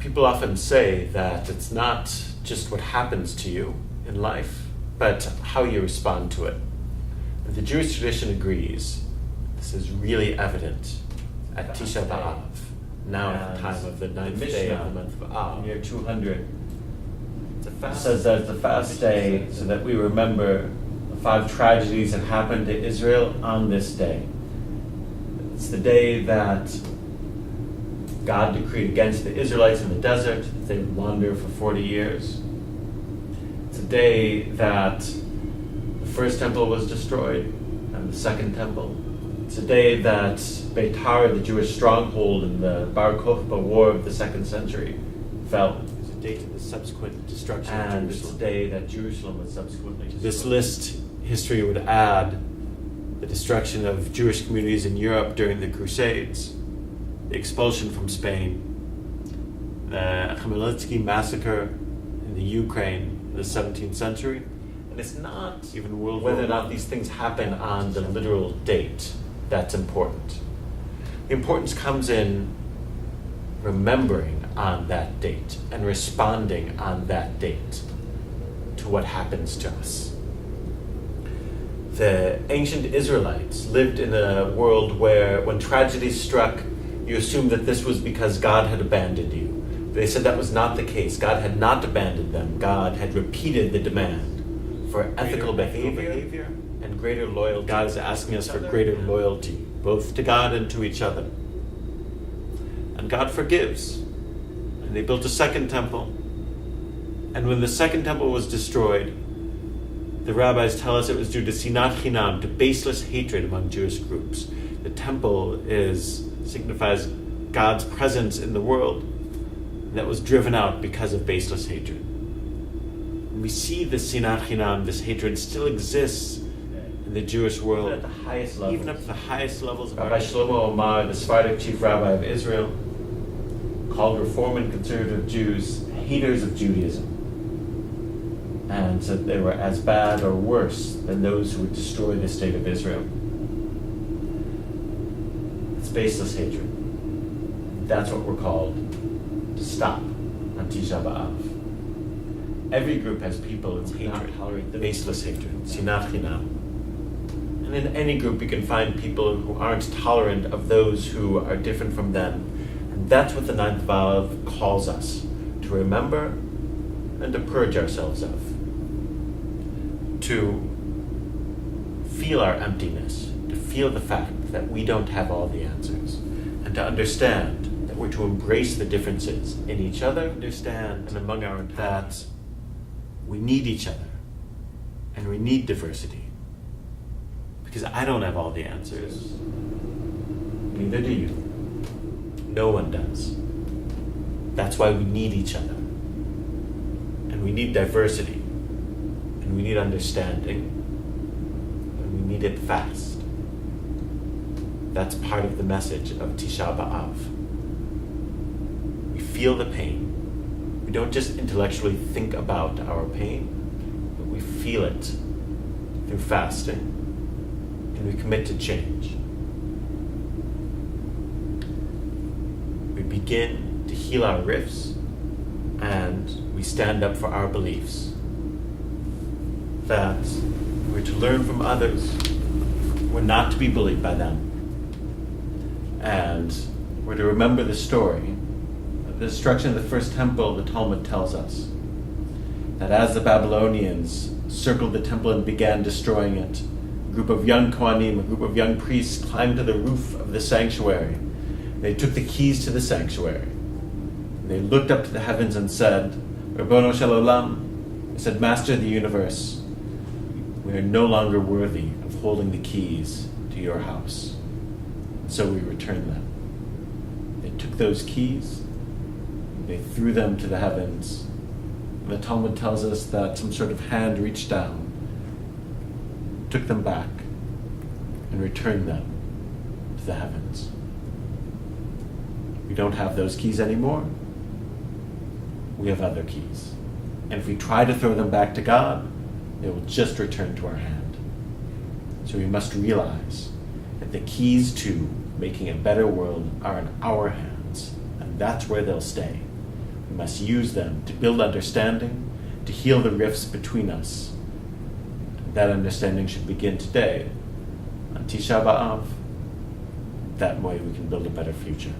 People often say that it's not just what happens to you in life, but how you respond to it. And the Jewish tradition agrees. This is really evident at Tisha B'Av, now at the time of the ninth day of the month of Av. Year 200. It says that it's a fast day so that we remember the 5 tragedies that happened to Israel on this day. It's the day that God decreed against the Israelites in the desert, that they would wander for 40 years. It's a day that the first temple was destroyed and the second temple. It's a day that Beitar, the Jewish stronghold in the Bar Kokhba War of the 2nd century, fell. It's a date of the subsequent destruction And of it's Jerusalem. a day that Jerusalem was subsequently destroyed. This list, history would add the destruction of Jewish communities in Europe during the Crusades, the expulsion from Spain, the Khmelnytsky massacre in the Ukraine in the 17th century. And it's not even whether or not these things happen on the literal date that's important. The importance comes in remembering on that date and responding on that date to what happens to us. The ancient Israelites lived in a world where when tragedy struck, you assumed that this was because God had abandoned you. They said that was not the case. God had not abandoned them. God had repeated the demand for ethical behavior and greater loyalty. God is asking us for greater loyalty, both to God and to each other. And God forgives. And they built a second temple. And when the second temple was destroyed, the rabbis tell us it was due to sinat chinam, to baseless hatred among Jewish groups. The temple signifies God's presence in the world that was driven out because of baseless hatred. And we see this sinat chinam, this hatred, still exists in the Jewish world, at the highest levels. even up to the highest levels of Rabbi our Shlomo Omar, the Sephardic chief rabbi of Israel, called Reform and conservative Jews haters of Judaism, and said they were as bad or worse than those who would destroy the state of Israel. It's baseless hatred. That's what we're called to stop on Tisha B'Av. Every group has people who cannot tolerate the baseless hatred, sinat chinam. And in any group you can find people who aren't tolerant of those who are different from them. And that's what the ninth Vav calls us, to remember and to purge ourselves of. To feel our emptiness, to feel the fact that we don't have all the answers, and to understand that we're to embrace the differences in each other, understand and among our that we need each other, and we need diversity. Because I don't have all the answers. Neither do you. No one does. That's why we need each other. And we need diversity. And we need understanding. And we need it fast. That's part of the message of Tisha B'Av. We feel the pain. We don't just intellectually think about our pain, but we feel it through fasting. And we commit to change. We begin to heal our rifts, and we stand up for our beliefs. That we're to learn from others, we're not to be bullied by them, and we're to remember the story of the destruction of the first temple. The Talmud tells us that as the Babylonians circled the temple and began destroying it, a group of young Kohanim, a group of young priests climbed to the roof of the sanctuary. They took the keys to the sanctuary. They looked up to the heavens and said, Rabbono Shel Olam, they said, Master of the universe, we are no longer worthy of holding the keys to your house. So we returned them. They took those keys, they threw them to the heavens. And the Talmud tells us that some sort of hand reached down, took them back, and returned them to the heavens. We don't have those keys anymore. We have other keys. And if we try to throw them back to God, they will just return to our hand. So we must realize that the keys to making a better world are in our hands, and that's where they'll stay. We must use them to build understanding, to heal the rifts between us. That understanding should begin today, on Tisha B'Av. That way we can build a better future.